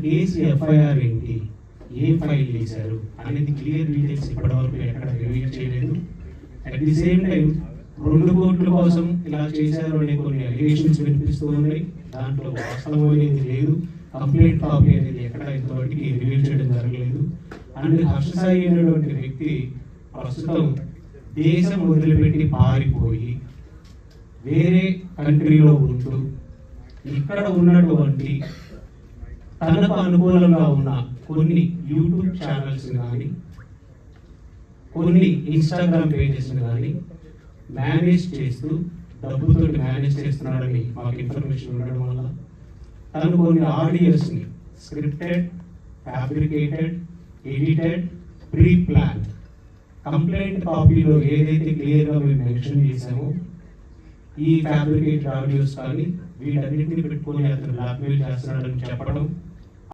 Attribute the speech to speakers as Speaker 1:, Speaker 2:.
Speaker 1: Case FIR ఏంటి, ఏం file చేశారు అనేది క్లియర్ డీటెయిల్స్ ఇప్పటివరకు ఎక్కడ రివీల్ చేయలేదు. అట్ ది సేమ్ టైం 2 కోట్ల కోసం ఇలా చేశారు అనే కొన్ని అలిగేషన్స్ వినిపిస్తూ ఉన్నాయి. దాంట్లో వాస్తవం అనేది లేదు. కంప్లైంట్ కాపీ అనేది ఎక్కడ ఇంతవరకు రివీల్ చేయడం జరగలేదు. అండ్ హర్ష సాయి అనేటువంటి వ్యక్తి ప్రస్తుతం దేశం వదిలిపెట్టి పారిపోయి వేరే కంట్రీలో ఉంటూ ఇక్కడ ఉన్నటువంటి తనకు అనుకూలంగా ఉన్న కొన్ని యూట్యూబ్ ఛానల్స్ కానీ కొన్ని ఇన్స్టాగ్రామ్ పేజెస్ కానీ మేనేజ్ చేస్తూ డబ్బుతో మేనేజ్ చేస్తున్నాడని మాకు ఇన్ఫర్మేషన్ ఉండడం వల్ల తను కొన్ని ఆడియోస్ని scripted, fabricated, edited, pre plan complaint కాపీలో ఏదైతే క్లియర్గా మేము మెన్షన్ చేసామో ఈ ఫ్యాబ్రికేటెడ్ ఆడియోస్ కానీ వీటన్నిటిని పెట్టుకొని అతను బ్లాక్మెయిల్ చేస్తున్నాడని చెప్పడం,